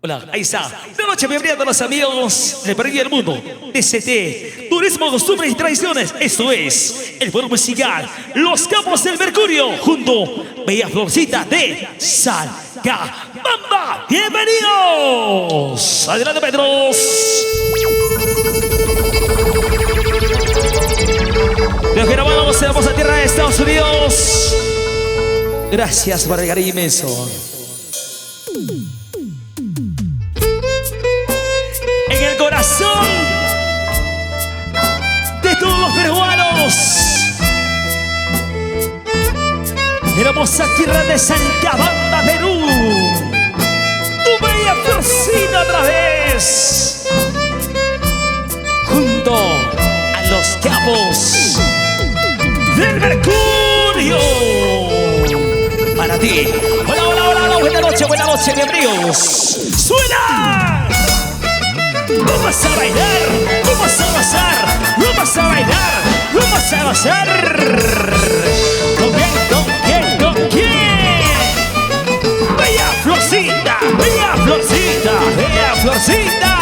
Hola, ahí está. Buenas noches, bienvenidos a todos los amigos de Perú y el mundo. DCT, Turismo, Costumbres y Tradiciones. Esto es el foro musical Los Campos del Mercurio, junto a Bella Florcita de Salcabamba. ¡Bienvenidos! Adelante, Petros. Los que nos vamos, a tierra de Estados Unidos. Gracias por el cariño inmenso. En el corazón de todos los peruanos, de la hermosa tierra de Salcabamba, Perú, tu bella Florcita otra vez, junto a los capos del Mercurio. Para ti. Hola, hola, hola, buena noche, bienvenidos. ¡Suena! Vamos a bailar, vamos a gozar, vamos a bailar, vamos a gozar. ¿Con quién, con quién, con quién? Bella Florcita, bella Florcita, bella Florcita.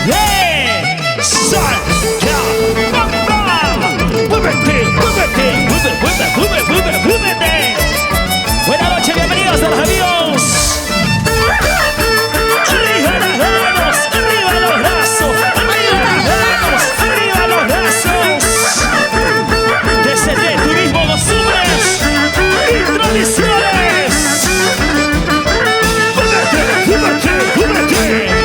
¡Yeah! Salcabamba. ¡Muévete, muévete, muévete! Buenas noches, bienvenidos a los amigos. Arriba las manos, arriba los brazos, arriba las manos, arriba los brazos. DCT, Turismo, Costumbres y Tradiciones. ¡Muévete!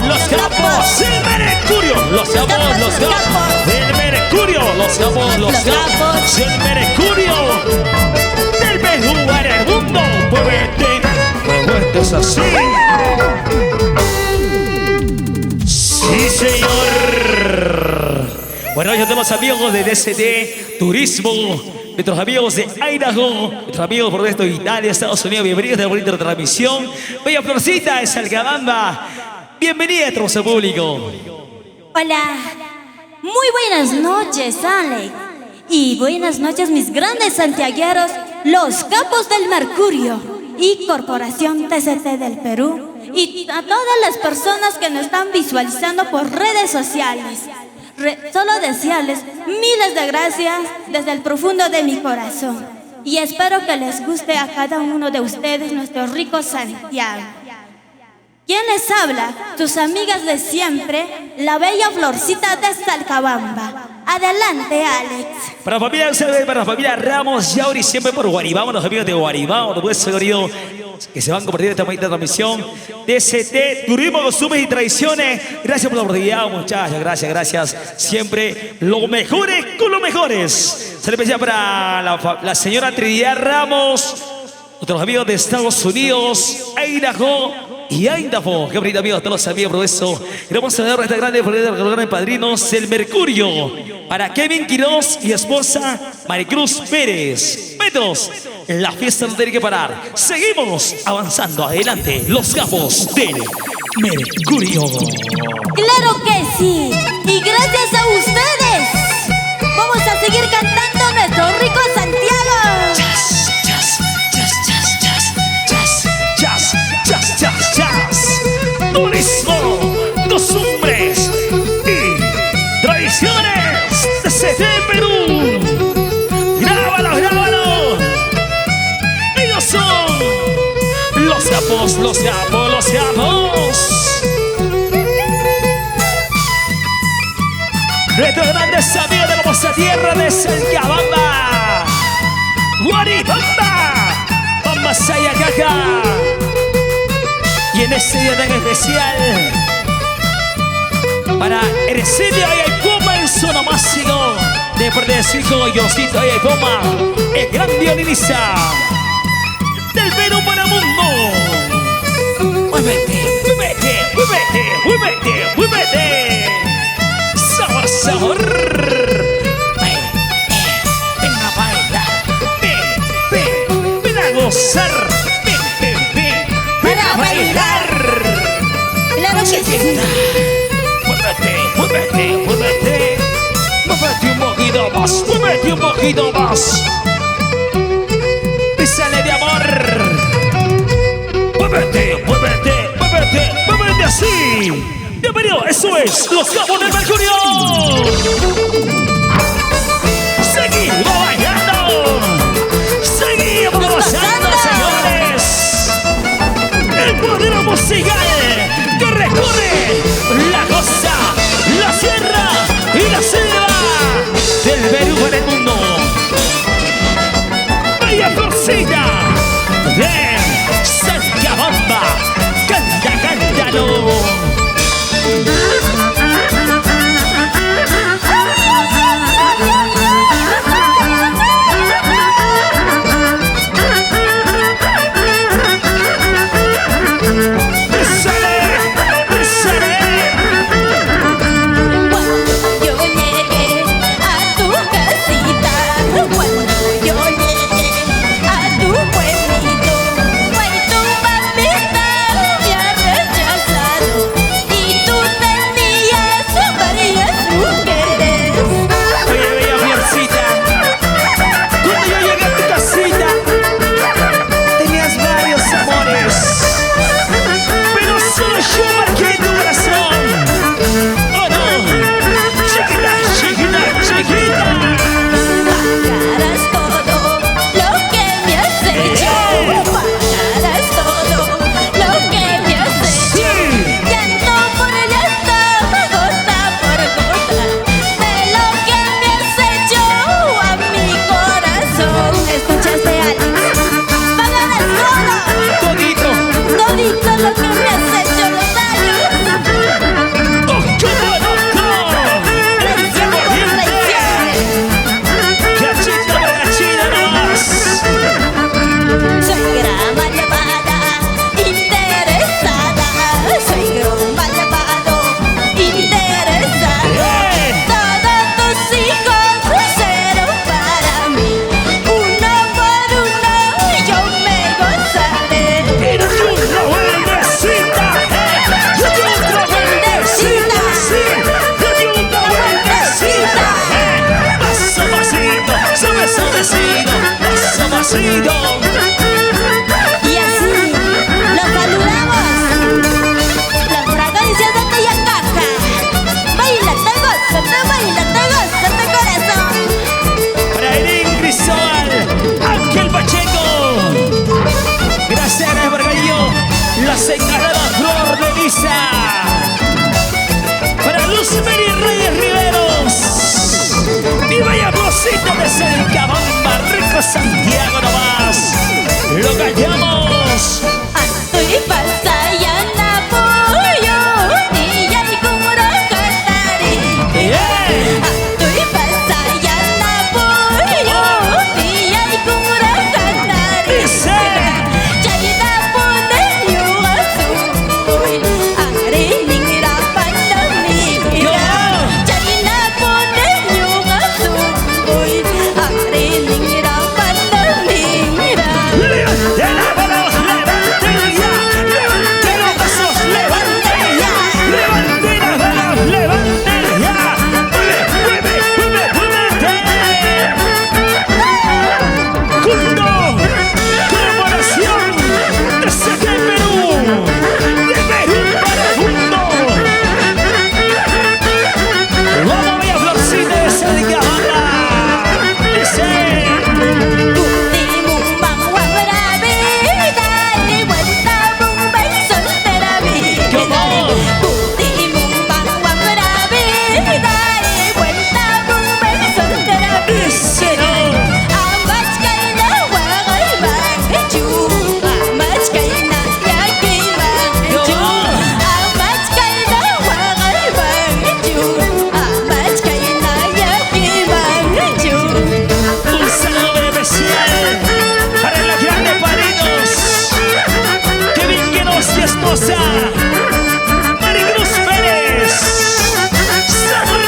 los capos del Mercurio. Los capos, los capos del Mercurio. Los capos, los capos del Mercurio. Del Perú para el mundo. Muévete, muévete así. Sí, señor. Bueno, ya tenemos amigos de DCT Turismo, nuestros amigos de Idaho, nuestros amigos por esto de Italia, Estados Unidos, bienvenidos a la bonita transmisión. Bella Florcita de Salcabamba, bienvenida a nuestro público. Hola, muy buenas noches, Alex. Y buenas noches, mis grandes santiagueros, los capos del Mercurio y Corporación TCT del Perú. Y a todas las personas que nos están visualizando por redes sociales. Solo desearles miles de gracias desde el profundo de mi corazón. Y espero que les guste a cada uno de ustedes nuestro rico Santiago. ¿Quién les habla? Tus amigas de siempre, la bella Florcita de Salcabamba. Adelante, Alex. Para la familia Eusebio, para la familia Ramos, Yauri, siempre por Guaribao, los amigos de Guaribao, no puede ser querido, que se van a compartir esta bonita transmisión. DCT, Turismo, Costumbres y Tradiciones. Gracias por la oportunidad, muchachos. Gracias, gracias. Siempre los mejores con los mejores. Se le especial para la señora Trinidad Ramos, nuestros amigos de Estados Unidos, Idaho. Y Idaho, qué bonito amigos, todos los amigos, por eso queremos a esta grande de padrinos el Mercurio para Kevin Quiroz y esposa Maricruz Pérez. Metros, la fiesta no tiene que parar. Seguimos avanzando, adelante, los capos del Mercurio. Claro que sí, y gracias a ustedes vamos a seguir cantando nuestro rico Santiago. Turismo, costumbres y tradiciones desde Perú. Grábalo, grábalo. Ellos son los capos, los capos, los capos. Nuestros grandes amigos de la Poza Tierra de Salcabamba, Guaribamba, Pamasaya Caja. Y en este día tan especial, para Ercilia y Aipoma en su nomásico, de parte de su hijo Yosito y Aipoma, el gran violinista del Perú para el mundo. Muévete, muévete, muévete, muévete, muévete. Sabor, sabor. Ven, ven a bailar. Ven a gozar. Claro que sí. Muévete, muévete, muévete. Muévete un poquito más, muévete un poquito más. Písale de amor. Muévete, muévete, muévete, muévete así. Bienvenido, eso es los capos del Mercurio. Seguimos bailando. Seguimos gozando, señores. El poder musical que recorre la costa, la sierra y la selva del Perú para el mundo. Bella Florcita de Salcabamba, canta, cántalo. Sale, sale. Isa. Para Luz Mary Reyes Riveros. Mi bella Rosita de Cercabamba, rico Santiago nomás. Lo callamos. Atoy pasayana pollo, niya ikumura katari. Atoy pasayana pollo, niya ikumura katari. Chayna pone yuasuy, are ningira pandamira. Chayna pone yuasuy, are ningira pandamira. Levante la mano, levante ya, levante los brazos, levante ya, levante las manos, levante ya, mueve, mueve, muévete. Junto, corporación de CT Perú, de Perú para el mundo. Vamos, bella Florcita de Cercabamba. Dice. Un saludo especial para los grandes padrinos que vinieron de esposa Maricruz Pérez. Sabor.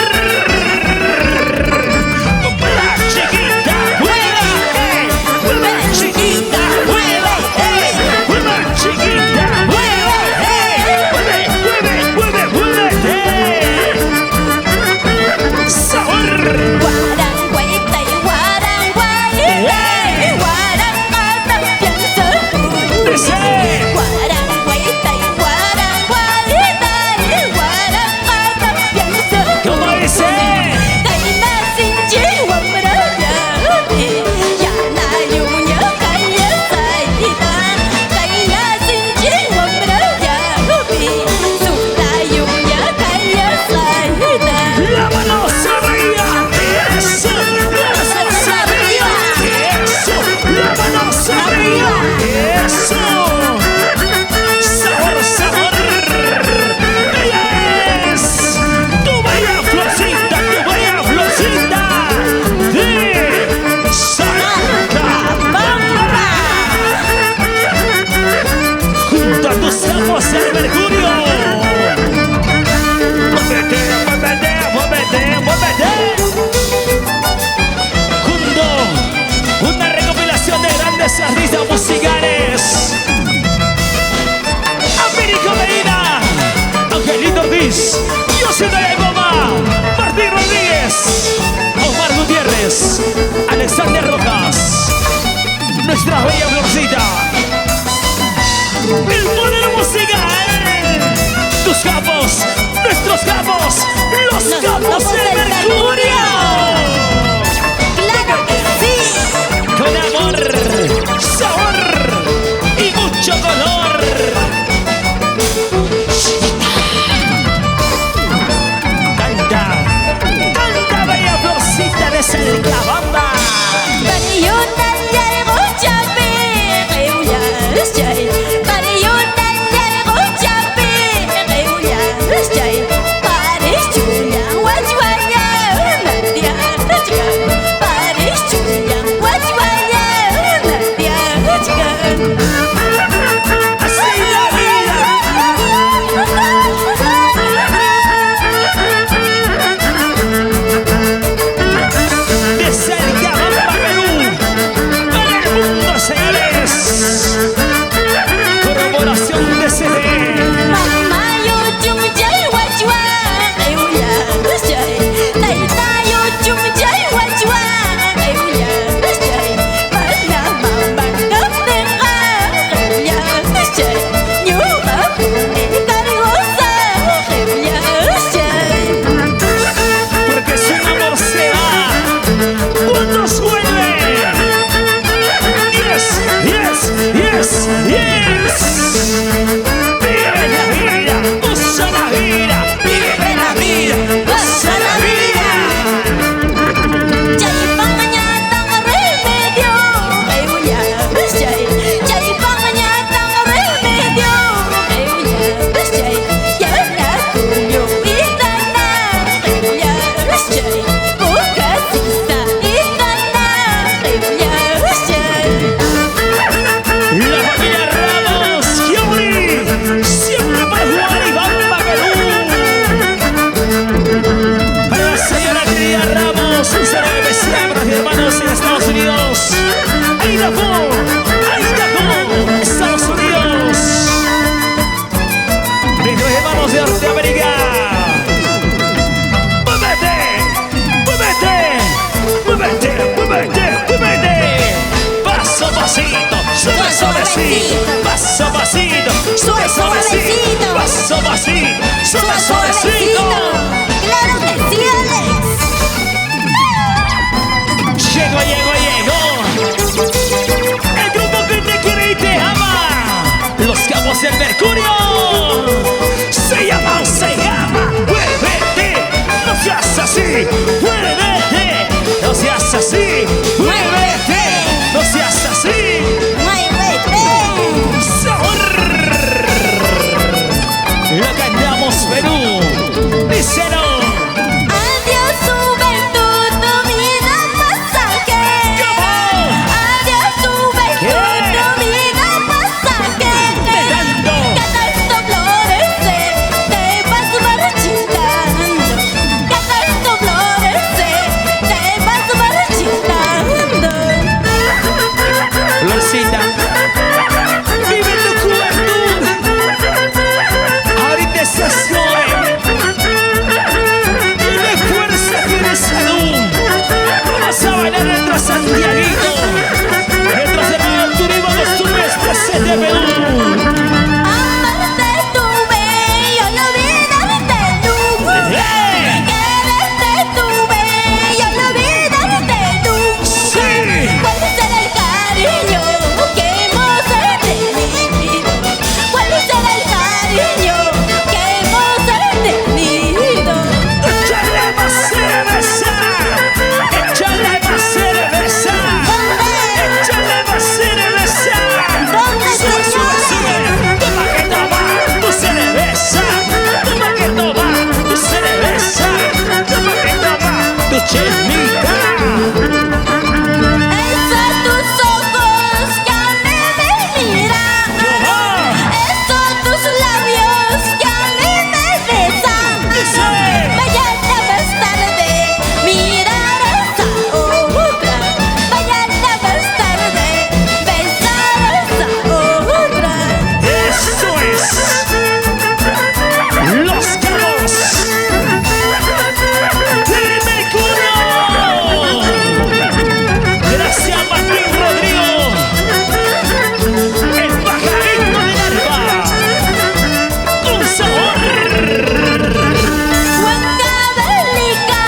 La chiquita juega, la chiquita juega, la chiquita juega, mueve, mueve, muévete. Sabor. ¿Cómo dice? La mano arriba, eso, la mano arriba, eso, la mano arriba, eso. Sabor, sabor. Ella es tu bella Florcita de Cercabamba. Junto a tus amos el Mercurio. Muévete, muévete, muévete, muévete. Junto una recopilación de grandes artistas musicales. Américo Medina, Angelito Ortiz, José de Goma, Martín Rodríguez, Omar Gutiérrez, Alexander Rojas, nuestra bella Florcita. El poder musical, tus capos, nuestros capos, los capos del Mercurio. ¡Claro que sí! Con amor, sabor y mucho color. Canta, canta bella Florcita de Cercabamba. Bariyunan yalgo chapi, suavecito, paso a pasito, sube suavecito, paso a pasito, sube suavecito. Claro que sí, Alex. Llegó. El grupo que te quiere y te ama. Los Capos del Mercurio. Se llama. Muévete. No seas así. Muévete. No seas así. Muévete. No seas así. Muévete. Sabor. Lo cantamos Perú. Díselo. Adiós, juventud, tu vida pasaje. Adiós, juventud, tu vida pasaje. Cada esto florece, te vas marchitando. Cada esto florece, te vas marchitando. Florcita, vive tu juventud. Ahorita estás joven. Tiene fuerza, tiene salud. Vamos a bailar nuestro Santiaguito. Nuestros hermanos turismo costumbres de Perú. Amarte tuve y olvidarte tú. ¡Hey! Quererte tuve y olvidarte tú. Sí. ¿Cuál será el cariño que hemos tenido? ¿Cuál será el cariño que hemos tenido? Échale más cerveza. Échale más cerveza. Échale más cerveza. ¿Dónde, Sube. Toma que toma tu cerveza. Toma que toma tu cerveza. Toma que toma tu chemita. Esos tus ojos que a mí me miran. Esos tus labios que a mí me besan. Mañana más tarde mirarás a otra. Mañana más tarde besarás a otra. Eso es. Los Cabos del Mercurio. Gracias Martín Rodrigo. El pajarito del alba. Un sabor. Huancavelica,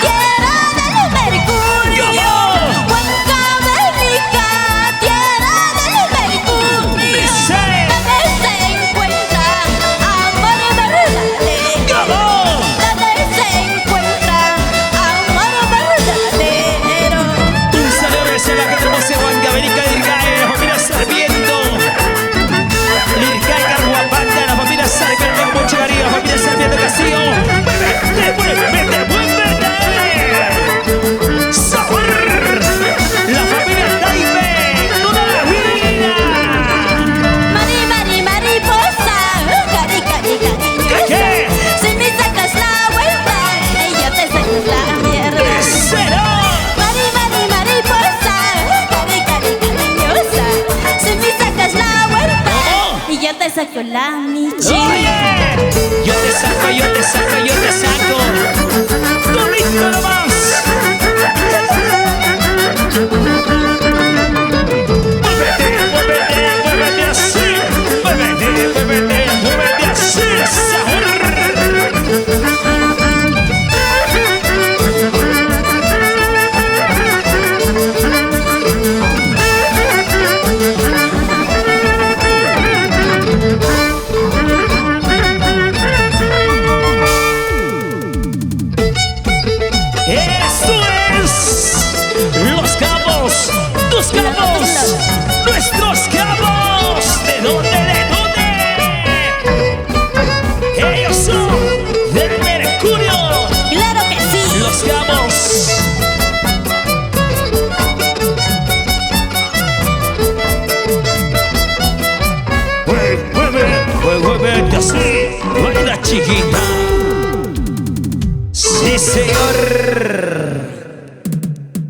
tierra del Mercurio. Huancavelica, tierra del Mercurio. Dice. Donde se encuentra amor verdadero. Donde se encuentra amor verdadero. Un saludo a la gente hermosa de Huancavelica, Lircay, la familia Sarmiento. Lircay, Carhuapanta, la familia Sarmiento, mucho cariño, la familia Sarmiento Castillo. Muévete. Sabor. La familia Taipe, toda la vida. Mariposa, cariñosa. ¿Qué? Si me sacas la vuelta, yo te saco la mierda. Cero. Mariposa, cariñosa. Si me sacas la vuelta, y yo te saco la michi. Oye, yo te saco. Todito nomás. Muévete así. Muévete así. Sabor. Esto es Los Cabos, tus Cabos, nuestros Cabos. ¿De dónde? Ellos son del Mercurio. Claro que sí. Los Cabos. Muévete así, baila chiquita. Sí, señor.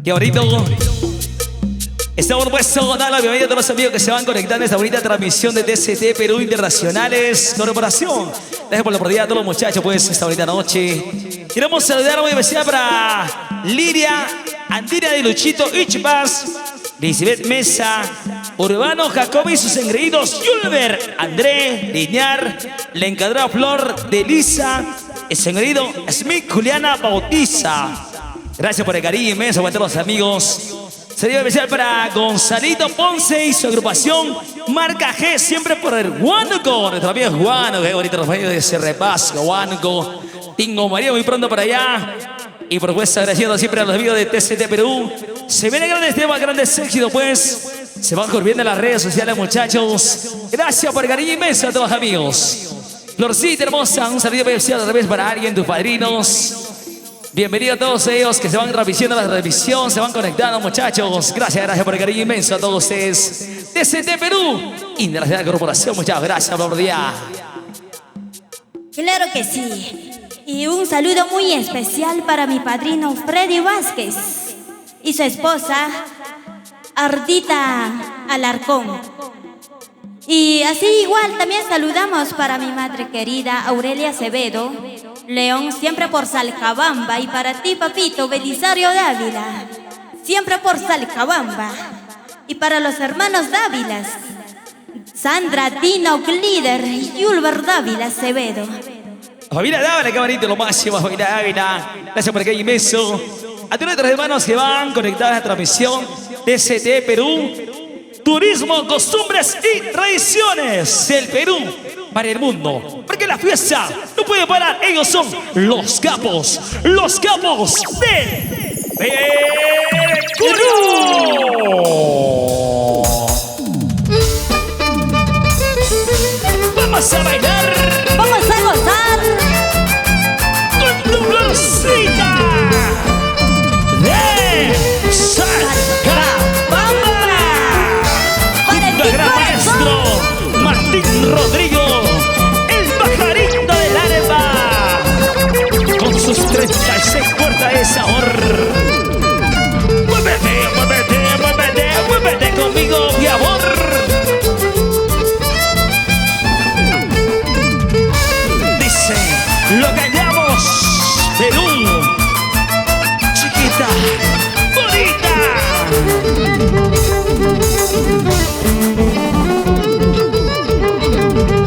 Qué bonito. Estamos puestos a dar la bienvenida a todos los amigos que se van conectando a esta bonita transmisión de DCT Perú Internacionales Corporación. Gracias por la oportunidad a todos los muchachos, pues, esta bonita noche. Queremos saludar muy especial para Liria, Andina de Luchito, Ichbas, Elizabeth Mesa, Urbano, Jacobi y sus engreídos, Julber, André, Liñar, la encadrera Flor de Lisa, el engreído Smith, Juliana Bautiza. Gracias por el cariño inmenso, a todos los amigos. Sería especial para Gonzalito Ponce y su agrupación Marca G, siempre por el Huánuco. Nuestro amigo Huánuco, qué bonito los medios de ese repaso, Huánuco. Tingo María muy pronto para allá. Y por supuesto agradeciendo siempre a los amigos de TCT Perú. Se vienen grandes temas, grandes éxitos pues. Se van corriendo en las redes sociales, muchachos. Gracias por el cariño inmenso a todos los amigos. Florcita hermosa, un saludo especial otra vez para alguien, tus padrinos. Bienvenidos a todos ellos que se van repitiendo la revisión, se van conectando, muchachos. Gracias por el cariño inmenso a todos ustedes. TCT Perú, Internacional Corporación, muchas gracias por el día. Claro que sí. Y un saludo muy especial para mi padrino Freddy Vázquez y su esposa Ardita Alarcón. Y así igual también saludamos para mi madre querida Aurelia Acevedo León, siempre por Salcabamba. Y para ti, papito Belisario Dávila, siempre por Salcabamba. Y para los hermanos Dávilas, Sandra, Dino, Glider y Julber Dávila Acevedo. Familia Dávila, qué bonito, lo máximo, familia Dávila. Gracias por aquel inmenso. A todos nuestros hermanos que van conectados a la transmisión de TCT Perú. Turismo, costumbres y tradiciones del Perú para el mundo. Porque la fiesta no puede parar. Ellos son los capos de Mercurio. Vamos a bailar. Vamos a gozar Con tu florcita de Salcabamba. para el Gran maestro Martín Rodrigo, el pajarito del alma, con sus 36 puertas de sabor. Muévete, muévete, muévete, muévete conmigo, mi amor. Dice, lo callamos, Perú, chiquita, bonita.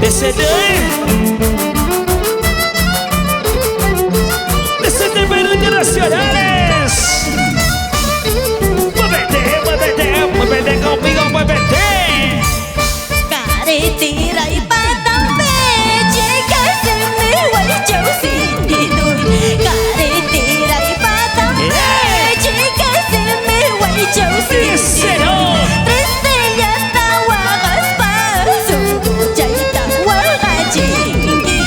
TCT Perú Internacionales. Muévete, muévete, muévete conmigo, muévete. carretera y patambe, chicas en mi huaychausi. Carretera y patambe, chicas en mi huaychausi. Díselo. Tres estrellas tahuagas para su cuchaita huagachingui.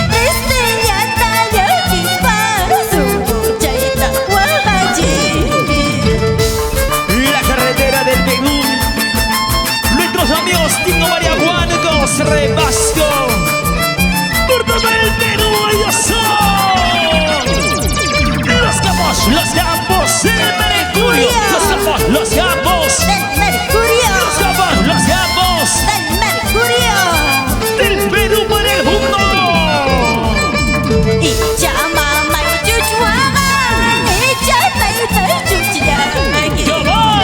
Tres estrellas tallaquis para su cuchaita huagachingui. La carretera del Perú. Nuestros amigos Tingo María Huánuco, Rebasco. Por todo el Perú, ellos son los campos del Mercurio. Los campos Del Mercurio, del del Mercurio. Perú para el mundo. Y chamama y chuchuaga, y chatay tay chuchiagi.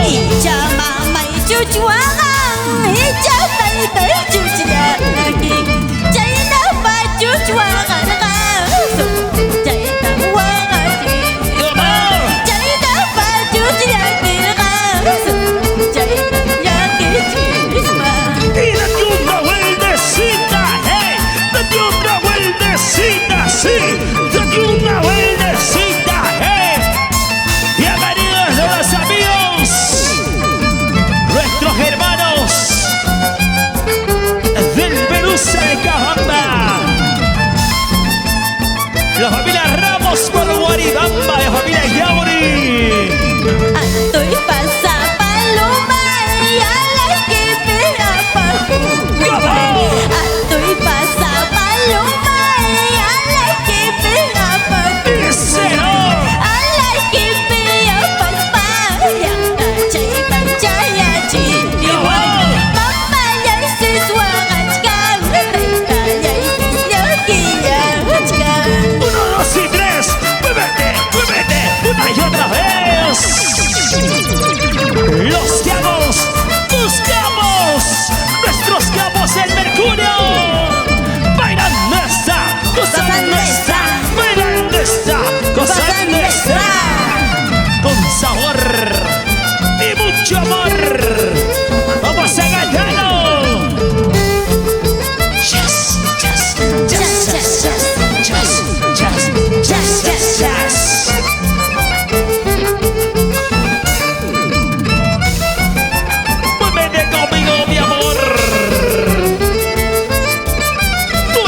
Y chamama y chuchuaga, y chatay tay chuchiagi. Chayna pa chuchuaga, chayna wagati. Chayna pa chuchiagi, chayna yagi chisma. Y date una vueltecita, hey, date una vueltecita, sí, date una vueltecita, hey. Bienvenidos los amigos, nuestros hermanos del Perú Salcabamba, la familia Ramos por Guaribamba, la familia Yauri. Alto y pasa paloma y a la que pega pajú. Alto y pasa paloma y a la que pega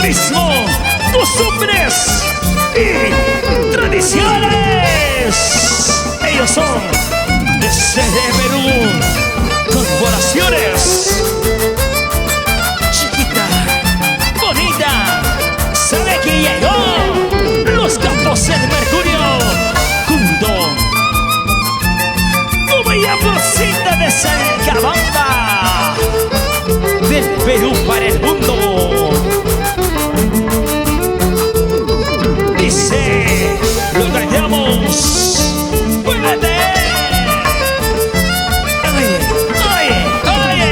turismo, costumbres y tradiciones. Ellos son desde Perú, corporaciones. Chiquita, bonita, sabe que llegó los Campos del Mercurio junto con bella Florcita de Salcabamba, del Perú para el mundo. Dice, lo cantamos. ¡Muévete! Oye, oye, oye.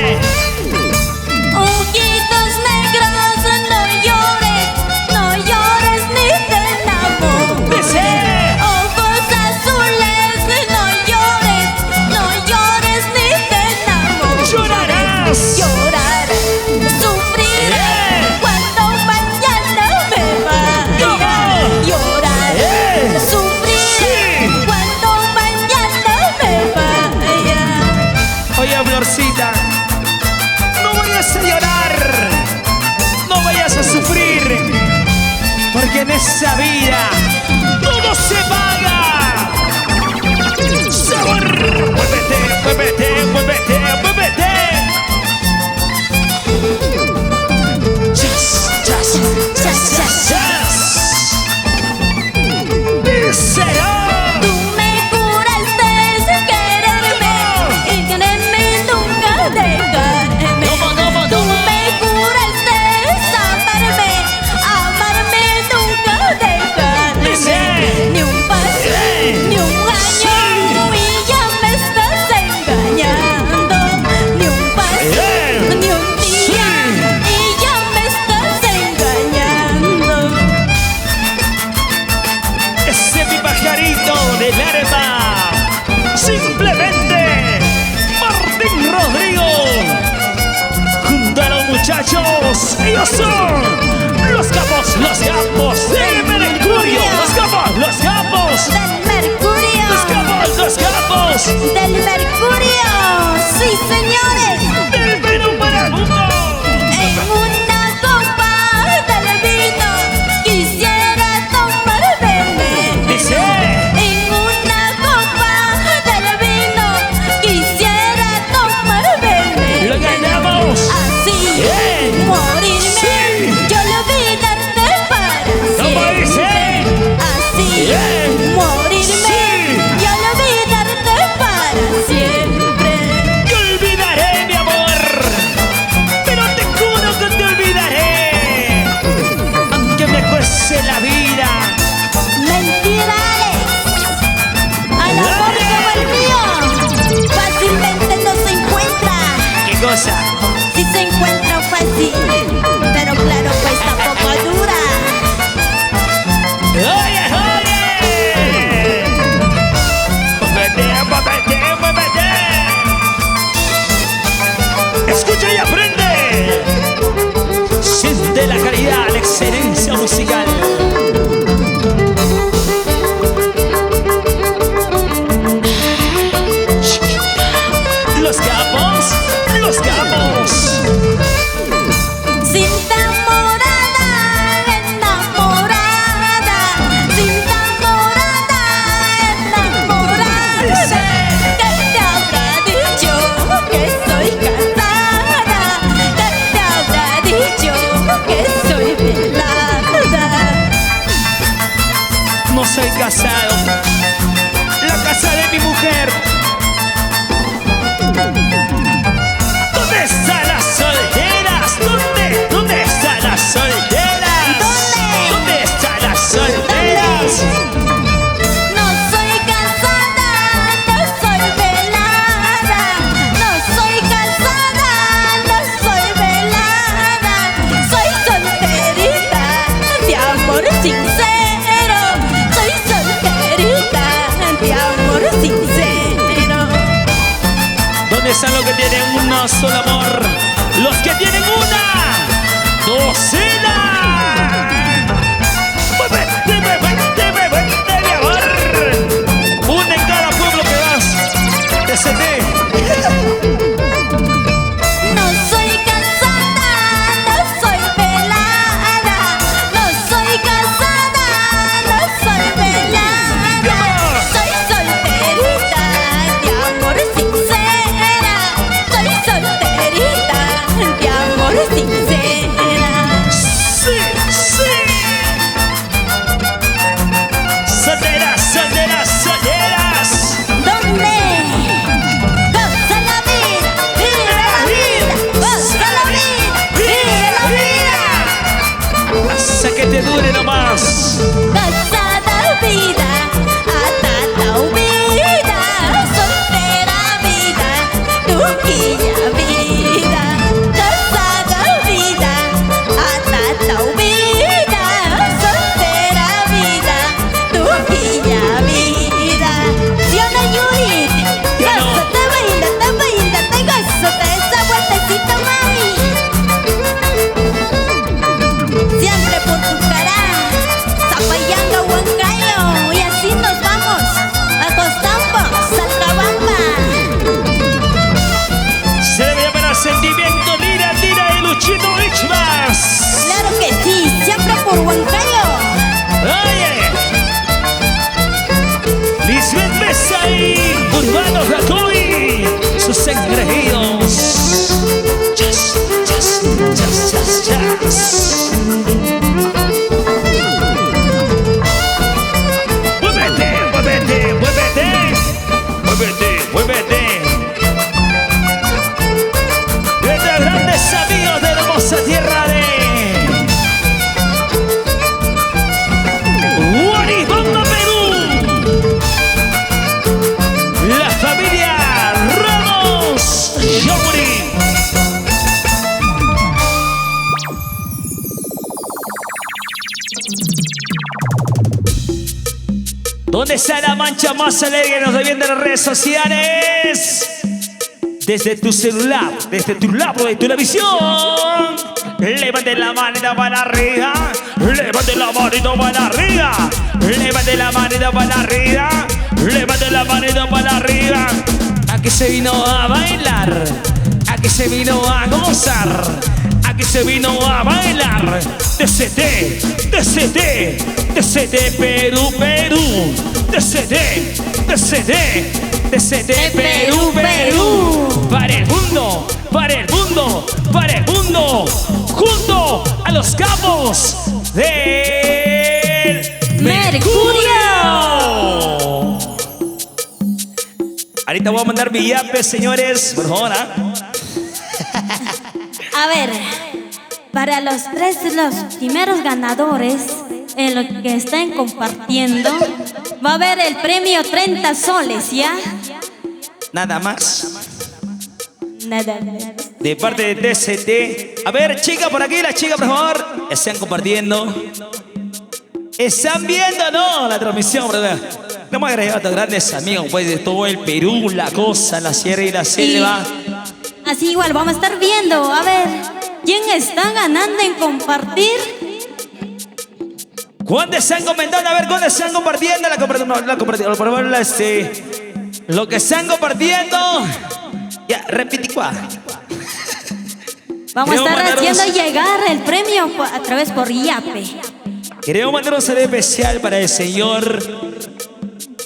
Ojitos negros, no llores, no llores ni te enamores. Dice, Ojos azules, no llores, no llores ni te enamores. llorarás. Llorar, sufrir, cuando mañana me vaya. Llorar, sufrir, Sí. cuando mañana me vaya. Oye, Florcita, no vayas a llorar, no vayas a sufrir, porque en esta vida todo se paga. Sabor, muévete, muévete, muévete, muévete. Chas, chas, chas, chas, chas. Díselo. Tú me juraste quererme y quererme nunca dejarme. Tú me juraste amarme, amarme nunca dejarme. Ni un paso, ni un año y ya me estás engañando. Ni un paso, ni un día y ya me estás engañando. Ese es mi pajarito de verba. Simplemente Martín Rodrigo. Junto a los muchachos, ellos son los capos del Mercurio. Los capos Del Mercurio. los capos Del Mercurio, sí señores. del Perú para el mundo. En una copa del vino quisiera tomarme. Dice, En una copa del vino quisiera tomarme. lo ganamos. Así, morirme, Sí. yo olvidarte para ¿Cómo siempre. dice? Así, Bien. morirme, Sí. yo olvidarte para siempre. Te olvidaré, mi amor, pero te juro que te olvidaré, aunque me cueste la vida. Mentira, Alex. Al amor como el mío fácilmente no se encuentra. ¿Qué cosa? Si se encuentra fácil, pero claro, pues tampoco dura. ¡Oye, oye! ¡Muévete, muévete, muévete! Escucha y aprende. Siente la calidad, la excelencia musical. Los capos, los capos. Cinta morada, enamorada. Cinta morada, enamorada. ¿Qué te habrá dicho que soy casada? ¿Qué te habrá dicho que soy velada? No soy casado. La casa de mi mujer. ¿Dónde están las solteras? ¿Dónde están las solteras? ¿Dónde están las solteras? No soy casada, no soy velada. No soy casada, no soy velada. Soy solterita de amor sincero. Soy solterita de amor sincero. ¿Dónde están los que tienen un solo amor? Los que tienen una docena. Muévete, muévete, muévete, mi amor. Una en cada pueblo que vas. TCT. No soy casada, no soy velada. que te dure nomás. Casada vida, atada vida, soltera vida, tuquilla vida. Casada vida, atada vida, soltera vida, tuquilla vida. Diana Yuri, gásate, bailate, gásate esa vueltecita, mami. Siempre por tu cara, Zapayanga, Huancayo, y así nos vamos a Costambo, Salcabamba. Se le llama sentimiento, Lira, Lira y Luchito Richmas. Claro que sí, siempre por Huancayo. Oye, Lisbeth Mesa y Urbano Racoy, sus engreídos. Chas, chas, chas, chas, chas. Muévete, muévete, muévete, muévete, muévete. Nuestros grandes amigos de la hermosa tierra de Huaribamba, Perú. La familia Ramos Yomuri. ¿Dónde está la mancha más alegre que nos está viendo en las redes sociales? Desde tu celular, desde tu laptop, de tu televisión. Levante la manita para arriba. Levante la manita para arriba. Levante la manita para arriba. Levante la manita para arriba. Aquí se vino a bailar. Aquí se vino a gozar. Aquí se vino a bailar. DCT, DCT, DCT, Perú, Perú. DCT, DCT, DCT, Perú, Perú. Para el mundo, para el mundo, para el mundo. Junto a los capos del Mercurio. Ahorita voy a mandar mi yape, señores. Por favor, ¿ah? A ver, para los primeros ganadores, en lo que están compartiendo, va a haber el premio 30 soles, ¿ya? Nada más. Nada más. De parte de TCT. A ver, chicas, por aquí, las chicas, por favor. Están compartiendo. Están viendo, ¿no? La transmisión, ¿verdad? Le hemos agregado a estos grandes amigos, pues, de todo el Perú, la costa, la sierra y la selva. Así igual, vamos a estar viendo, a ver, ¿quién está ganando en compartir? ¿Cuántos están comentando? A ver, ¿cuántos están compartiendo? Por favor, lo que están compartiendo. Ya, repite cuá. Vamos a estar haciendo llegar el premio a través por Yape. Queremos mandar un saludo especial para el señor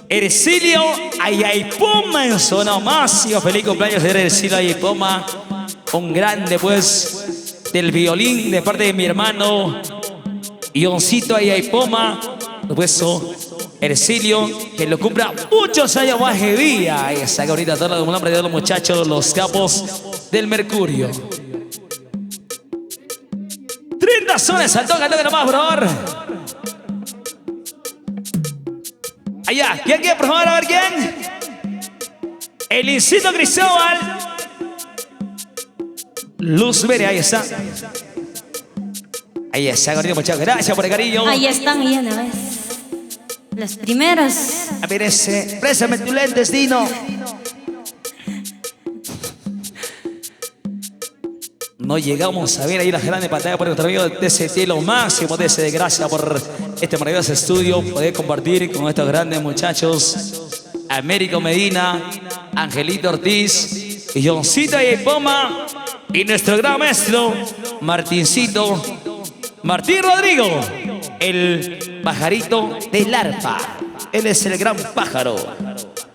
Ercilio Ayaipoma en zona máxima. Feliz cumpleaños de Ercilio Ayaipoma. Un grande, pues, del violín de parte de mi hermano Ioncito Ayaipoma. Por eso, Ercilio, que lo cumpla muchos años más de vida. Y saca ahorita todo el nombre de los muchachos, los capos del Mercurio. 30 soles al toque nomás, brother. Allá, ¿quién, por favor? A ver, ¿quién? El Incito Cristóbal. Luz Vere, ahí está. Ahí está, gordito, muchas gracias por el cariño. Ahí están, ya una vez. Los primeros. A ver, préstame tus lentes, Dino. No llegamos a ver ahí las grandes pantallas por nuestro amigo de TCT, lo máximo de ese. Gracias por este maravilloso estudio, poder compartir con estos grandes muchachos. Américo Medina, Angelito Ortiz, Joncito Ayaipoma y nuestro gran maestro, Martincito, Martín Rodrigo, el pajarito del arpa. Él es el gran pájaro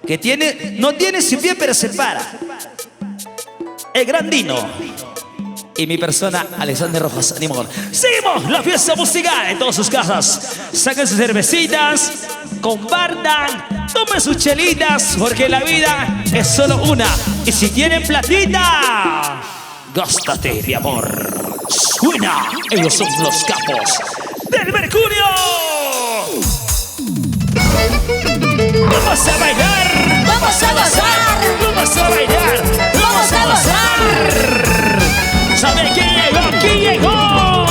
que no tiene su pie, pero se para. El gran Dino. Y mi persona, Alexander Rojas Animor. Seguimos la fiesta musical en todas sus casas. Saquen sus cervecitas, compartan, tomen sus chelitas, porque la vida es solo una. Y si tienen platita, gástate de amor. Suena, ellos son los capos del Mercurio. Vamos a bailar, Vamos a gozar, vamos a bailar, vamos a gozar. ¿Sabe quién llegó? ¿Quién llegó?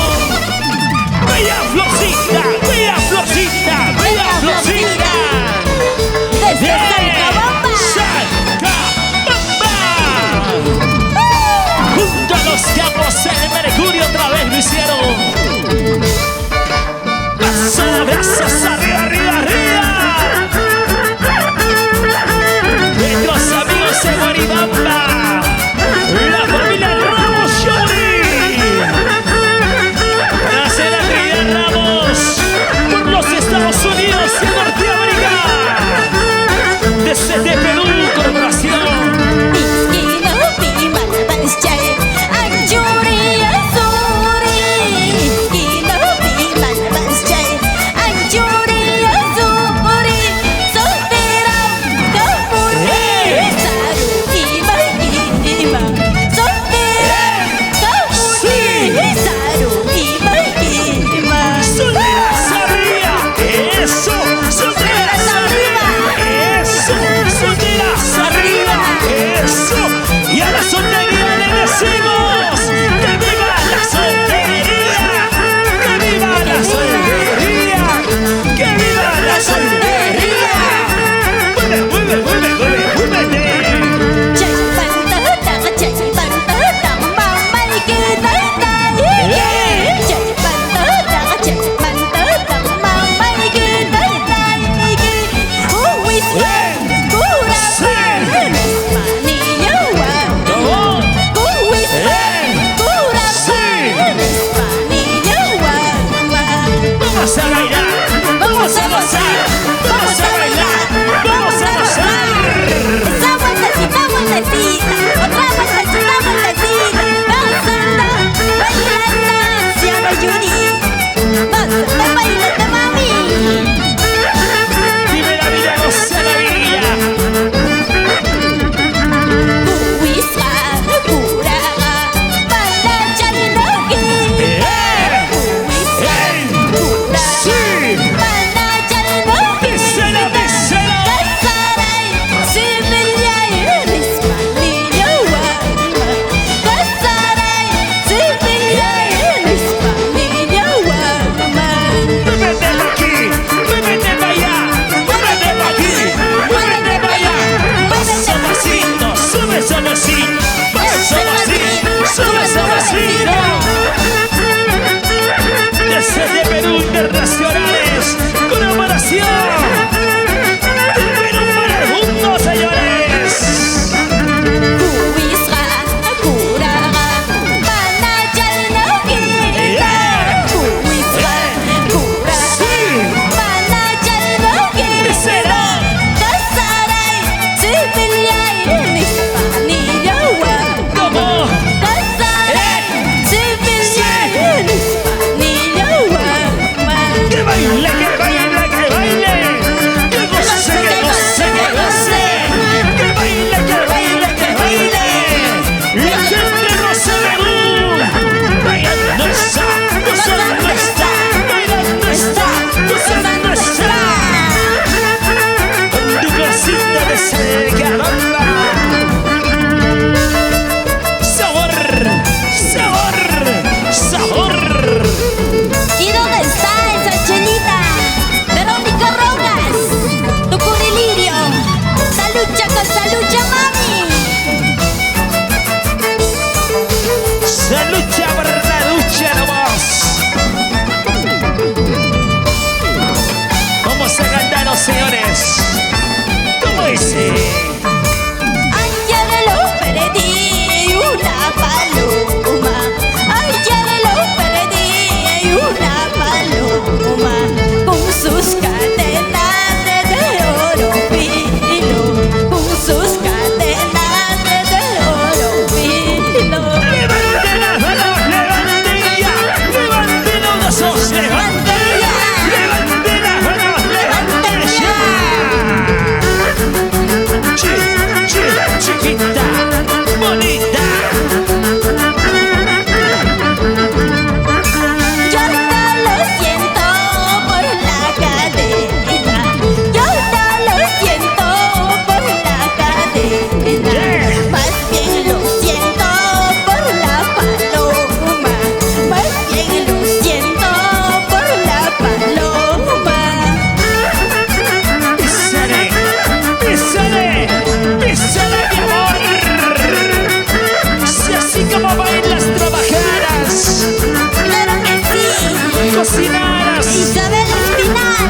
Bella Florcita, bella Florcita, bella Florcita. Desde Salcabamba. Salcabamba. Junto a los capos del Mercurio otra vez lo hicieron. Paso de brazos arriba, arriba, arriba. Nuestros amigos de Guaribamba, la familia Ramos Shuri. Hacer la actividad Ramos por los Estados Unidos y Norteamérica. Desde Perú, Corporación. Vamos a bailar, vamos a gozar, vamos a bailar, vamos a gozar. Esa vueltecita, vueltecita, otra vueltecita, vueltecita. Danzando, bailando, Cielo Yuri. Danzando, bailando, mami. Vive la vida, goza la vida. Uisma, curaga, banda chandoki. Uisma, curaga.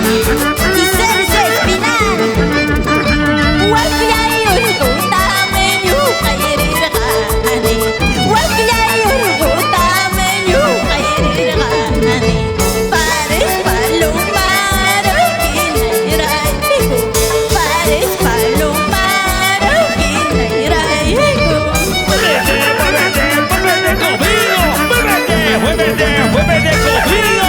y Celso Espinal. Huaclay urgutame ñuqa irirqani, huaclay urgutame ñuqa irirqani. Pares palomaro qinayrayku, pares palomaro qinayrayku. Muévete conmigo.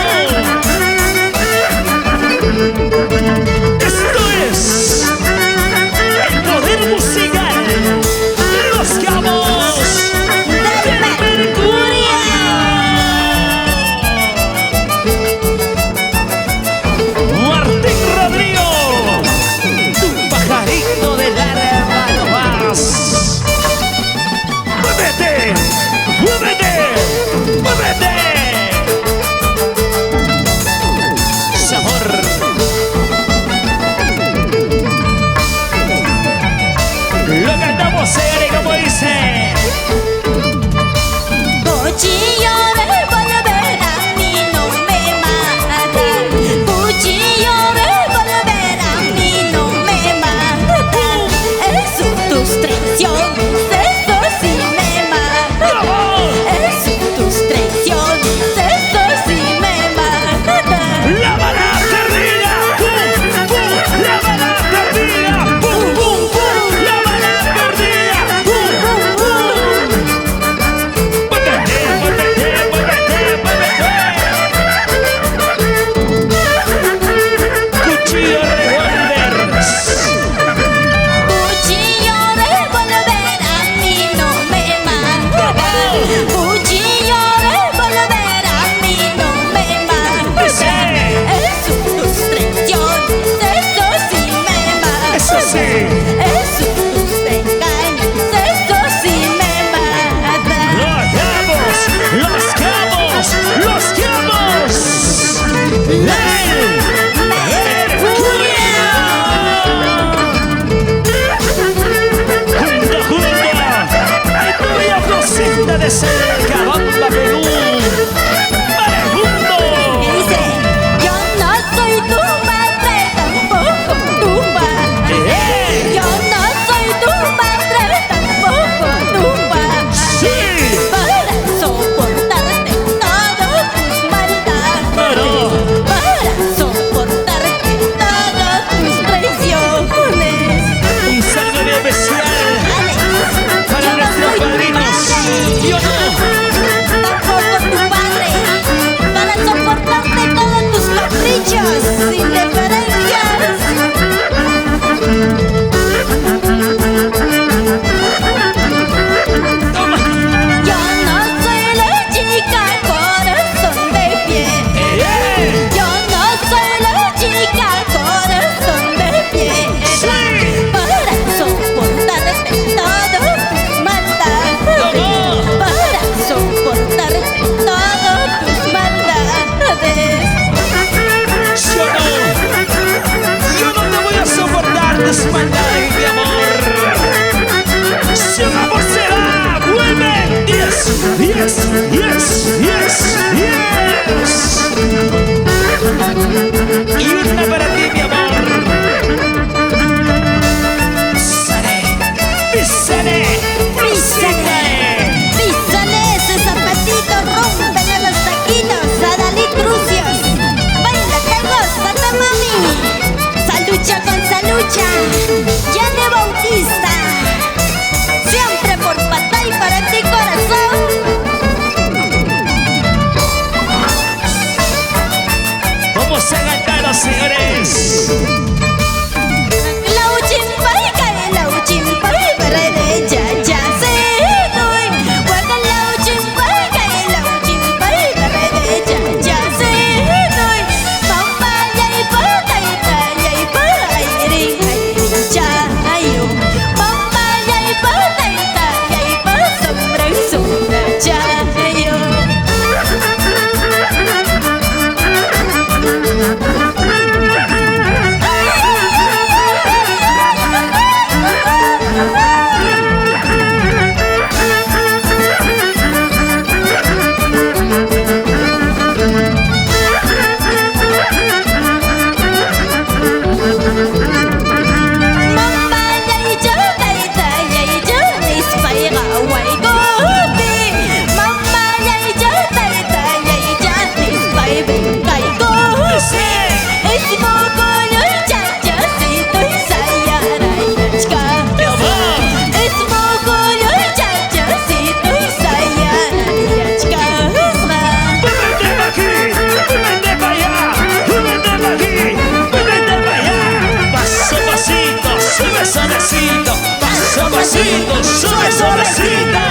Sabrosito.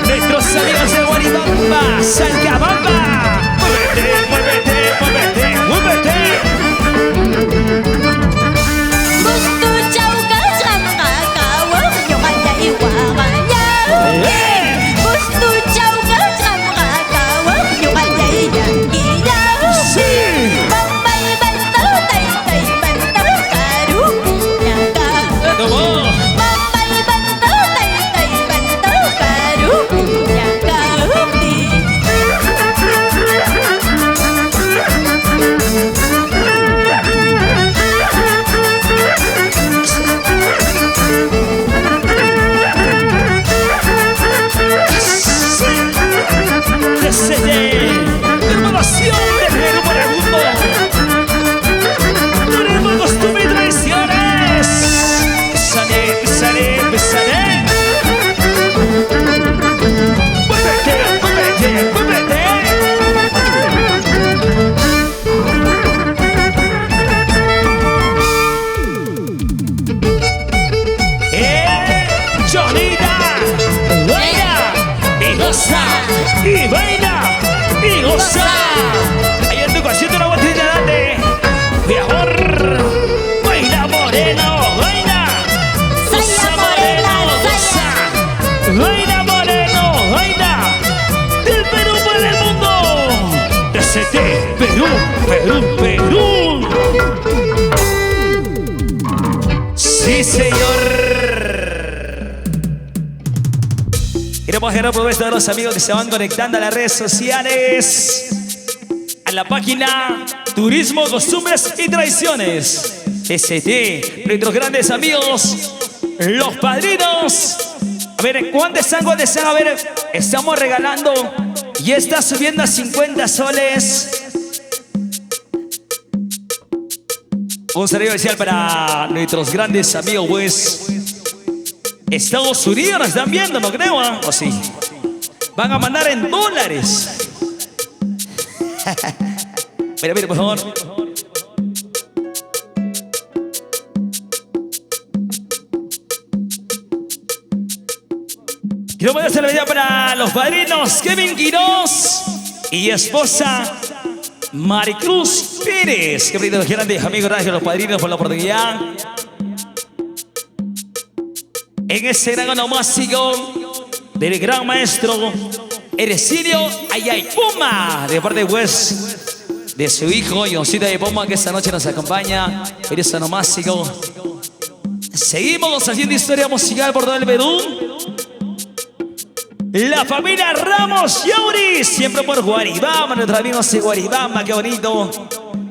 Nuestros amigos de Guaribamba, Salcabamba. Muévete, muévete, muévete, muévete. Gusto chauka chamba kawa yokaya iwagaya. Gusto chauka chamba kawa yokaya iyangiya. Bambay banta tay tay banta karu nyaka. Bambay banta tay tay banta karu nyaka. Hermanación de Perú para el mundo. Turismo, costumbre y tradiciones. Besaré, besaré, besaré. Muévete, muévete, muévete. Jonita, baila y goza, y baila y goza. Ahí en tu cosita una botella, date. Mi amor, baila moreno, baila. Goza moreno, goza. Baila moreno, baila. Del Perú para el mundo. DCT, Perú, Perú, Perú. Sí, señor. Queremos dar propuesta a los amigos que se van conectando a las redes sociales, a la página Turismo, Costumbres y Tradiciones. ST, nuestros grandes amigos, los padrinos. A ver, ¿cuántos están? A ver, estamos regalando y está subiendo a 50 soles. Un saludo especial para nuestros grandes amigos, pues. Estados Unidos nos están viendo, no creo, ¿eh? ¿O sí? Van a mandar en dólares. Mira, mira, por favor. Quiero mandar saludar para los padrinos Kevin Quiroz y esposa Maricruz Pérez. Qué bonito, grandes amigos, gracias a los padrinos por la oportunidad. En ese gran onomástico del gran maestro Ercilio Ayay Puma, de parte de su hijo Yoncita de Puma, que esta noche nos acompaña en ese onomástico. Seguimos haciendo historia musical por todo el Perú. La familia Ramos Yauri, siempre por Guaribamba, nuestros amigos de Guaribamba, qué bonito.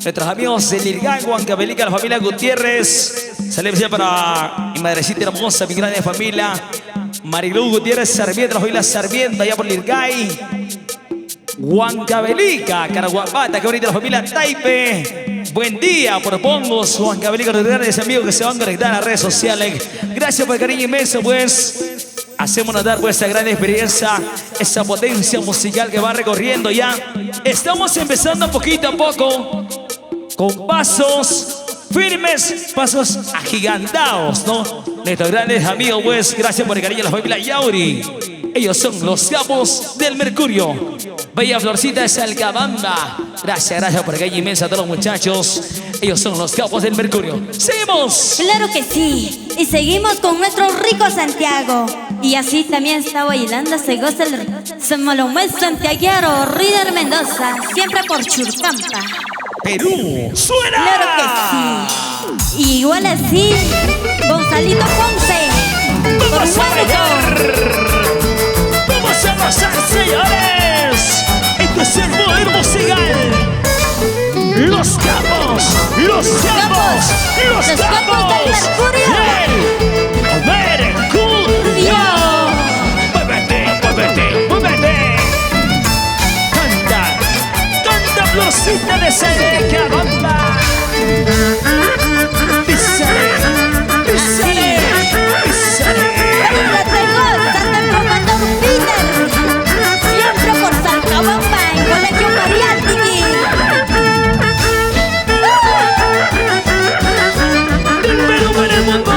Nuestros amigos de Lirgán, Huancavelica, la familia Gutiérrez. Saludos para mi madrecita hermosa, mi grande familia Marilu Gutiérrez Sarmiento, la familia Sarmiento, allá por Lirgay, Huancavelica, Caraguapata, qué bonita la familia Taipe. Buen día por Pongos, Huancavelica, los grandes amigos que se van a conectar a las redes sociales. Gracias por el cariño inmenso, pues. Hacemos notar pues esta gran experiencia, esa potencia musical que va recorriendo ya. Estamos empezando poquito a poco, con pasos firmes, pasos agigantados, ¿no? Nuestros grandes amigos, pues, gracias por el cariño a la familia Yauri. Ellos son los capos del Mercurio. Bella Florcita de Salcabamba. Gracias, gracias por el cariño inmenso a todos los muchachos. Ellos son los capos del Mercurio. ¡Seguimos! Claro que sí. Y seguimos con nuestro rico Santiago. Y así también está bailando, se goza el Semolomés santiaguero, Rider Mendoza, siempre por Churcampa. Perú, ¡suena! Claro que sí. Y igual así, Gonzalito Ponce. ¡Vamos a bailar! ¡Vamos a gozar, señores! Esto es el poder musical. Los capos, los capos, los capos del Mercurio. ¡El Mercurio! ¡Muévete, muévete, muévete! ¡Canta, canta, Florcita de Salcabamba! ¡Písale, písale, písale! ¡Esta te goza del comandante Peter! Siempre por Salcabamba, en Colegio Mariátegui. ¡Del Perú para el mundo!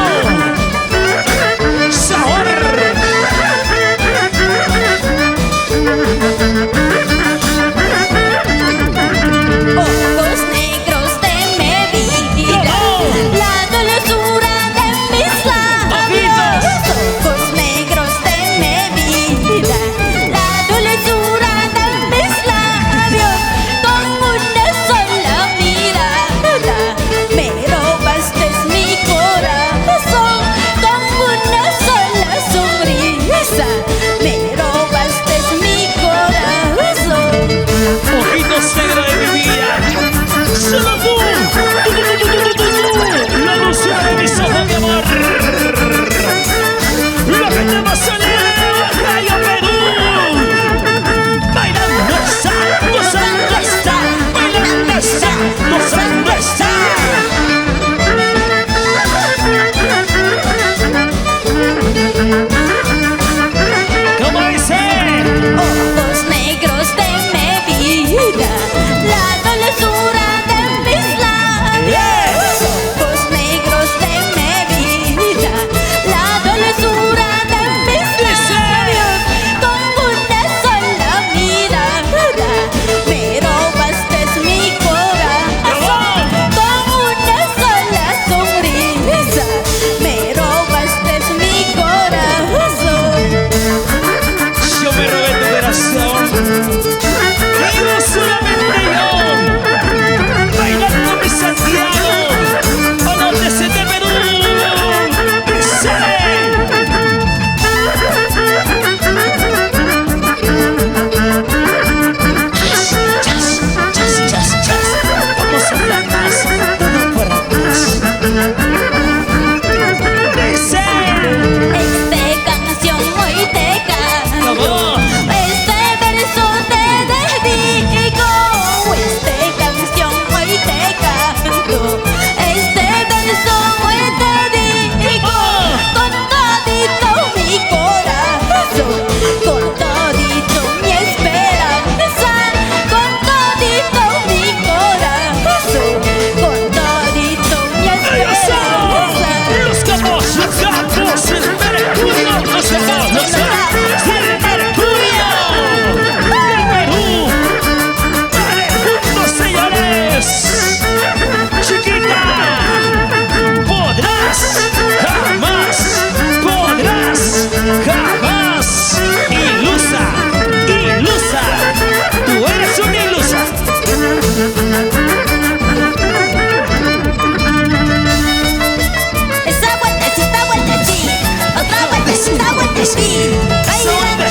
Esa vueltecita, vueltecita, otra vueltecita, vueltecita, bailando,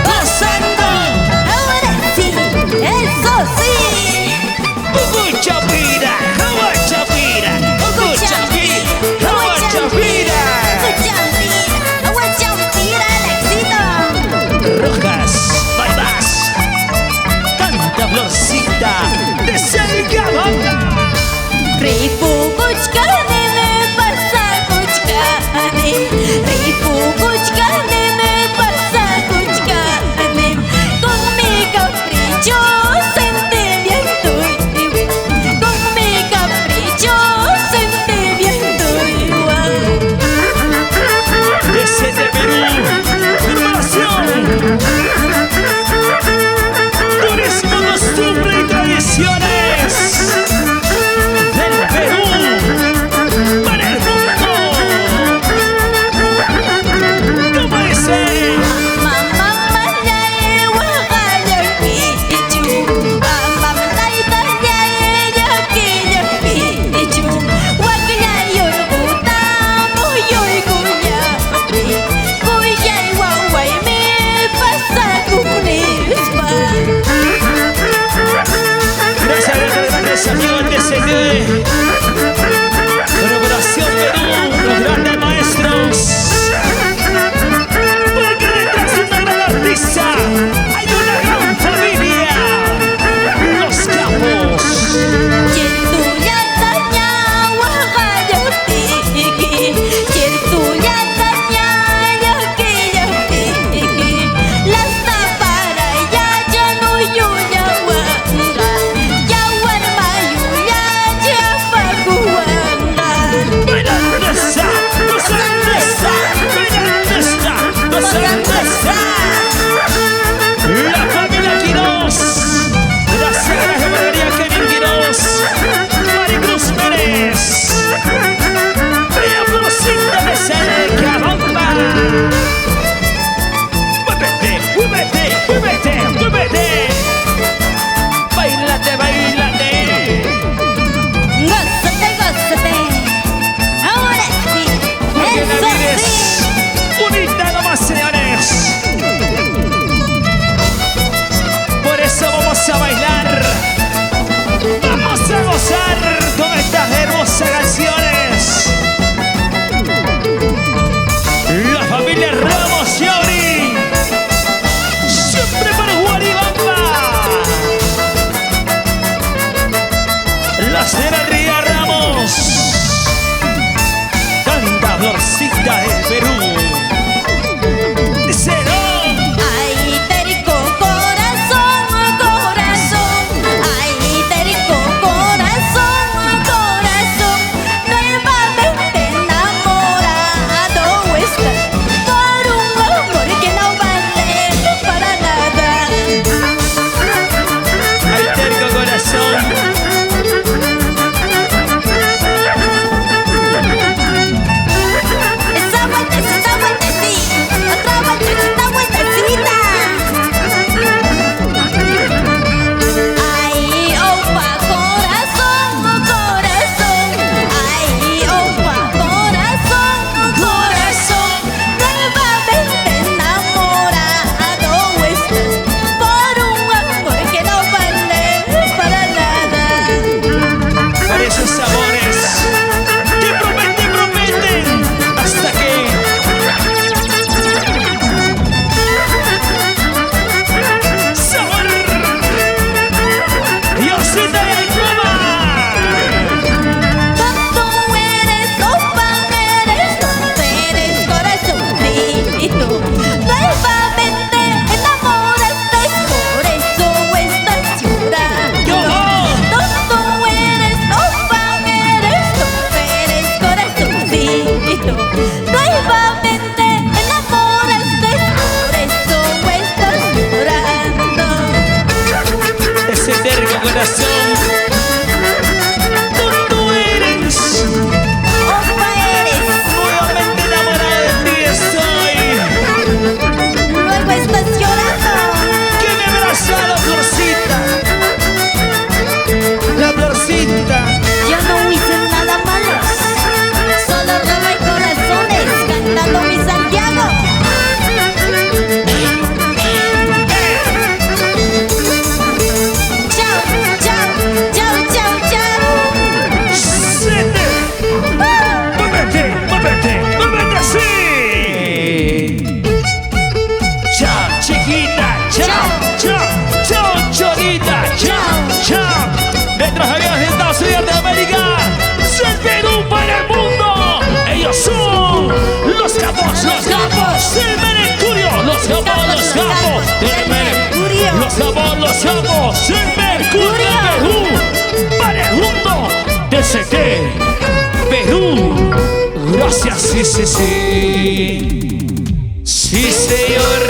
gozando, ahora sí, eso sí. Mucha vida, mucha vida, mucha vida, mucha vida. Rojas, no hay más. Canta Florcita de Selga Banda. Ripu kuchkane me pasa kuchkane, ripu kuchkane me pasa kuchkane, con mi capricho sentimiento, con mi capricho sentimiento igual. Desde Perú, información. Turismo, costumbre y tradiciones del Perú para el mundo. ¿Cómo dice? Mamá ya wahaya kichu, mamá taita ya kichu, wakya yorguta moyoy kuya wawai me pasa kunispa. Gracias a los grandes amigos de CD. Colaboración Perú, los grandes maestros. Porque detrás de una gran artista hay una gran familia. Los Capos. Ciertuya tanya wahaya tiki, ciertuya tanya yaki, las tapara ya no yuya wanga, ya warma yuya ya capos del Mercurio. Los capos del Mercurio Perú. Para el mundo DCT Perú. Gracias, sí, sí, sí. Sí, señor.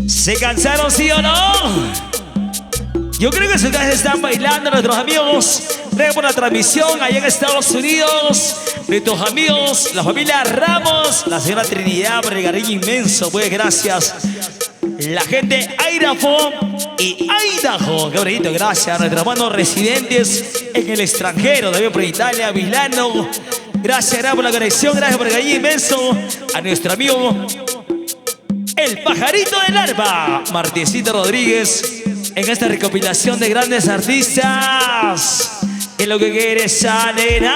¿Se cansaron, sí o no? Yo creo que sus gases están bailando nuestros amigos. Gracias por la transmisión allá en Estados Unidos. Nuestros amigos, la familia Ramos, la señora Trinidad, por el cariño inmenso. Pues gracias. La gente Idaho y Idaho. Qué bonito, gracias. Nuestros hermanos residentes en el extranjero, también por Italia, Milano. Gracias, gracias por la conexión, gracias por el cariño inmenso. A nuestro amigo el pajarito del alba, Martincito Rodríguez, en esta recopilación de grandes artistas. ¿Qué es lo que quiere esa nena?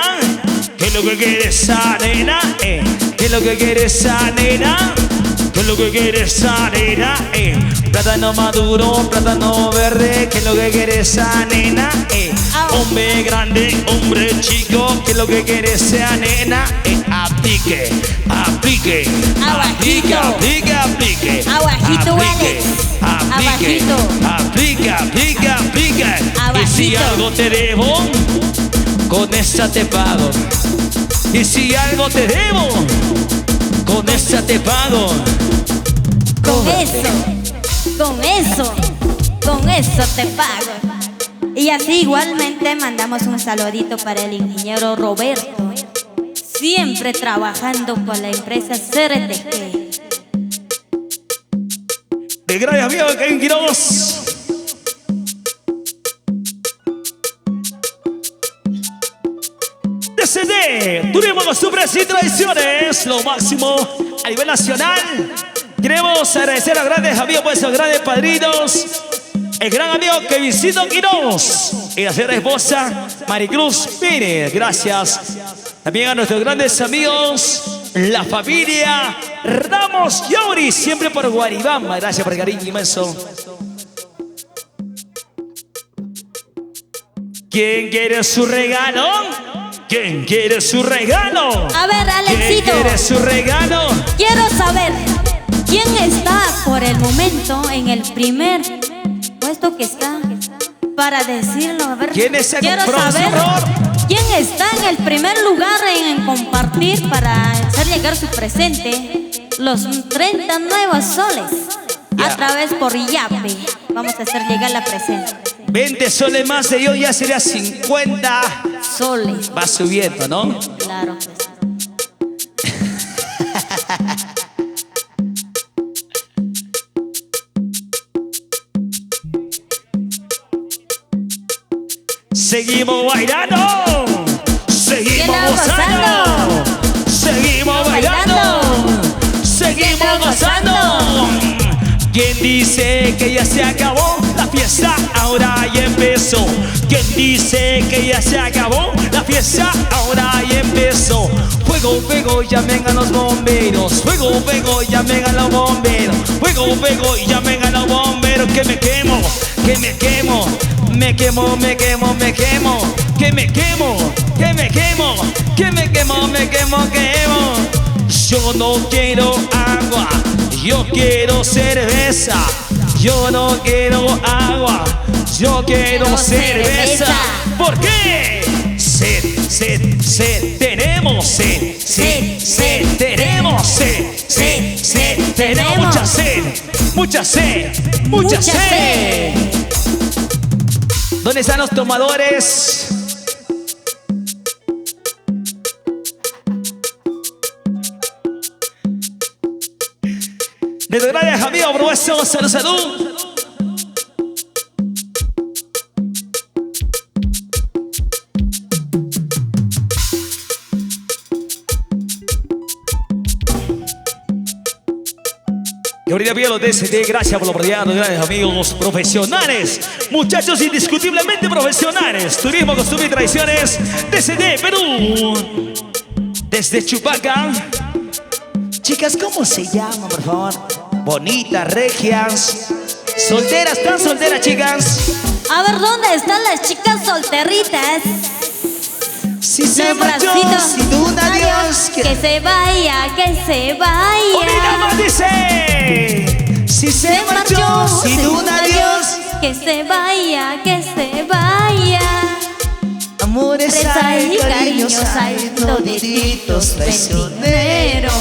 ¿Qué es lo que quiere esa nena? ¿Qué es lo que quiere esa nena? ¿Qué es lo que quiere esa nena? Plátano maduro, plátano verde. ¿Qué es lo que quiere esa nena? Hombre grande, hombre chico. ¿Qué es lo que quiere esa nena? Aplique, aplique, aplique, aplique, aplique. Abajito, Alex. Aplique, aplique, aplique, aplique. Y si algo te debo, con esta te pago. Y si algo te debo, con esta te pago. Con eso te pago. Y así igualmente mandamos un saludito para el ingeniero Roberto, siempre trabajando con la empresa CRTG. De gracias, amigos, Kevin Quiroz. DCT, Turismo, Costumbres y Tradiciones, lo máximo a nivel nacional. Queremos agradecer a grandes amigos, pues a grandes padrinos. El gran amigo Kevincito Quiroz y la señora esposa Maricruz Pérez. Gracias. También a nuestros grandes amigos, la familia Ramos Yauri, siempre por Guaribamba. Gracias por el cariño inmenso. ¿Quién quiere su regalo? ¿Quién quiere su regalo? A ver, Alexito. ¿Quién quiere su regalo? Quiero saber quién está por el momento en el primer puesto que está para decirlo. A ver, ¿quién es el quiero saber quién está en el primer lugar en compartir para hacer llegar su presente los 30 nuevos soles a través por Yape. Vamos a hacer llegar la presente. 20 soles más de yo ya sería 50 soles. Va subiendo, ¿no? Claro. Seguimos bailando, seguimos gozando, seguimos bailando, seguimos gozando. ¿Quién dice que ya se acabó la fiesta? Ahora ya empezó. ¿Quién dice que ya se acabó la fiesta? Ahora ya empezó. Fuego, fuego, llamen a los bomberos. Fuego, fuego, llamen a los bomberos. Fuego, fuego, llamen a los bomberos. Que me quemo, que me quemo. Me quemo, me quemo, me quemo. Que me quemo, que me quemo. Que me quemo, me quemo, quemo. Yo no quiero agua, yo quiero cerveza. Yo no quiero agua, yo quiero cerveza. ¿Por qué? Sed, sed, sed, tenemos sed, sed, sed, tenemos sed, sed, sed, tenemos mucha sed, mucha sed, mucha sed. ¿Dónde están los tomadores? De gracias, amigos, profesor, salud, salud. Y ahorita pido los DCT, gracias por la oportunidad, grandes amigos profesionales, muchachos indiscutiblemente profesionales, turismo, costumbre y tradiciones, DCT Perú, desde Chupaca. Chicas, ¿cómo se llaman, por favor? Bonitas, regias, solteras, ¿están solteras, chicas? A ver, ¿dónde están las chicas solteritas? Si se Los marchó bracitos. sin un adiós, Que se vaya, que se vaya. Unida más dice. Si se marchó sin un adiós, que se vaya, que se vaya. amores hay, cariños hay, todititos traicioneros.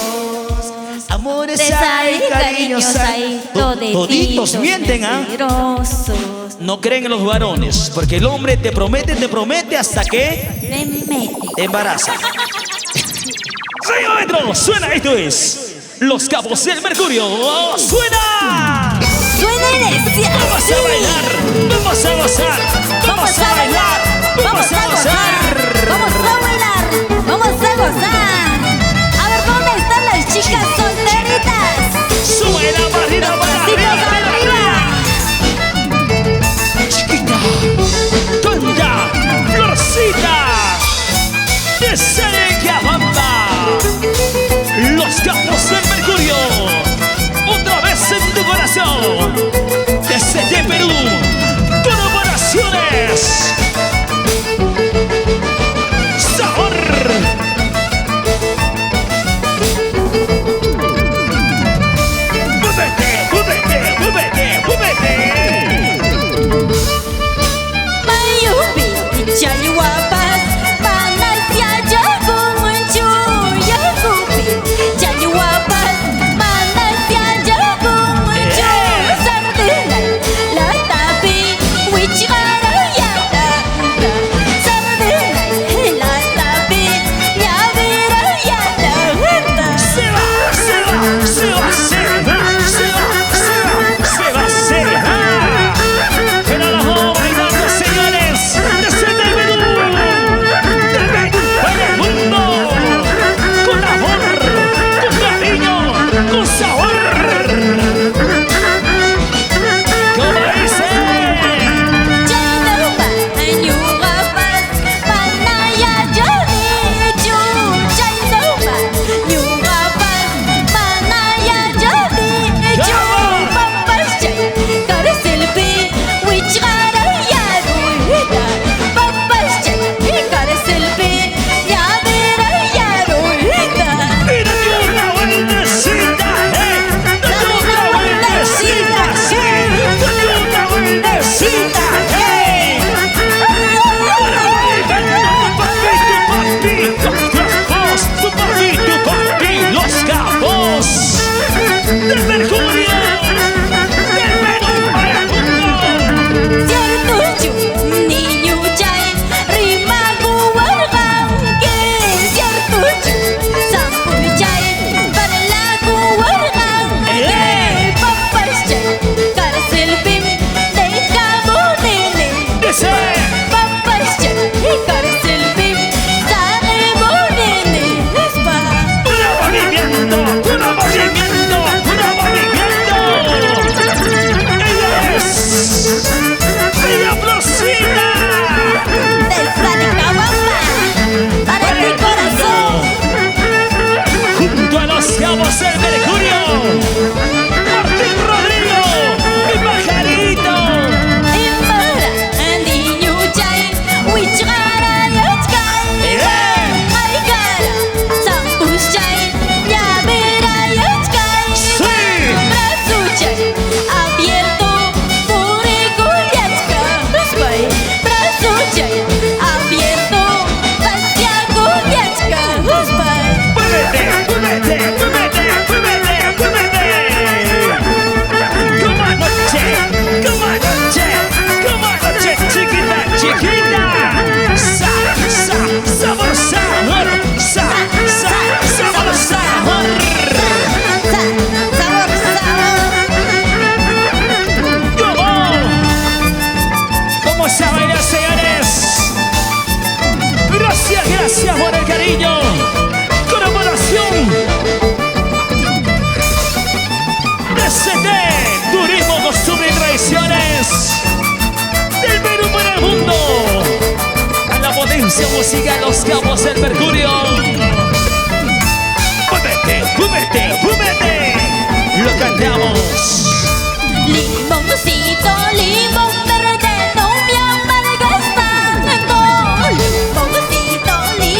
Amores hay, cariños hay, toditos mienten, ¿ah? mentirosos. No creen en los varones, porque el hombre te promete hasta que Me mete. te embaraza. ¡Señor, suena! Esto es Los Capos del Mercurio. ¡Oh, ¡suena! Suena inercia. Vamos a bailar, vamos a gozar, vamos a bailar, vamos a gozar. Vamos a bailar, vamos a gozar. A ver, ¿dónde están las chicas solteritas? Sube la barrida para arriba, Bracitos arriba. chiquita, tonta, florcita, de Serecabamba. Los Capos del Mercurio, otra vez en tu corazón. Desde Perú, colaboraciones. Sabor. Múvete, múvete, múvete, múvete. Mayubi, Chayuapas, Manasia, Yagumunchu, Yagubi, Chayuapas, Manasia, Yagumunchu, Sardina, La Tapi, Wichara, Yata, Sardina, La Tapi, Yavira, Yata, Se va, se va, se va, se va, se va, se va, se va. Pero los jóvenes, señores, desde el Perú, para el mundo, con amor, con cariño, con sabor. ¿Cómo dice? Chayuapas, Ñugapas, Manaya, Yonichu, Chayuapas, Ñugapas, Manaya, Yonichu, Papas, Chay, Careselpi, Wichara, Yaruita, Papas, Chay, Careselpi, Yavira, Yaruita. Y date una vueltecita, date una vueltecita, sí, date una vueltecita, tu papi, los Capos del Mercurio, del Perú para el mundo. Cierto niño chay, rima guarganque. Cierto sampu chay, para la guarganque. Papas chay, cárcel pim, de cabo nene. Dice, Papas chay, cárcel pim, sabemos nene. Espa. puro movimiento, puro movimiento, puro movimiento. Ella es Bella Florcita. De Salicabamba, para mi corazón. Junto a los Capos del Mercurio, Martín Rodrigo, mi pajarito. Imbara, niño chay, wichara, yochkai. Aigara, sampus chay, yavera, yochkai. Sí. Brazo chay, abierto, purico, yachka. Ruspai, brazo chay, abierto, pasiaco, yachka. Ruspai. Muévete, muévete, muévete, muévete, muévete. Como anoche, como anoche, como anoche, chiquita, chiquita. Sa, sa, sabor, sabor, sa, sa, sabor, sabor. Sabor, sabor. Vamos a bailar, señores. Gracias, gracias por el cariño. Colaboración. DCT, Turismo, Costumbre y Tradiciones del Perú para el mundo. A la potencia musical, Los Capos del Mercurio. Muévete, muévete, muévete. Lo cantamos. Limoncito, limón verde, no me amarga estando. Limoncito, limón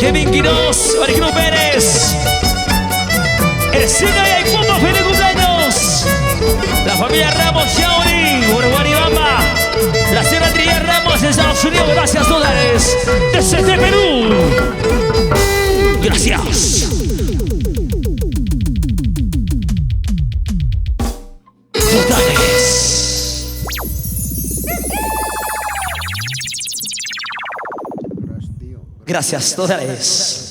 Kevin Quiroz, Maricruz Pérez. El Sina y el Pumba, feliz cumpleaños. La familia Ramos, Shaori, Urbanibamba. La señora Adriana Ramos de Estados Unidos, gracias dólares. Desde Perú. Gracias. Dólares. Gracias, dólares.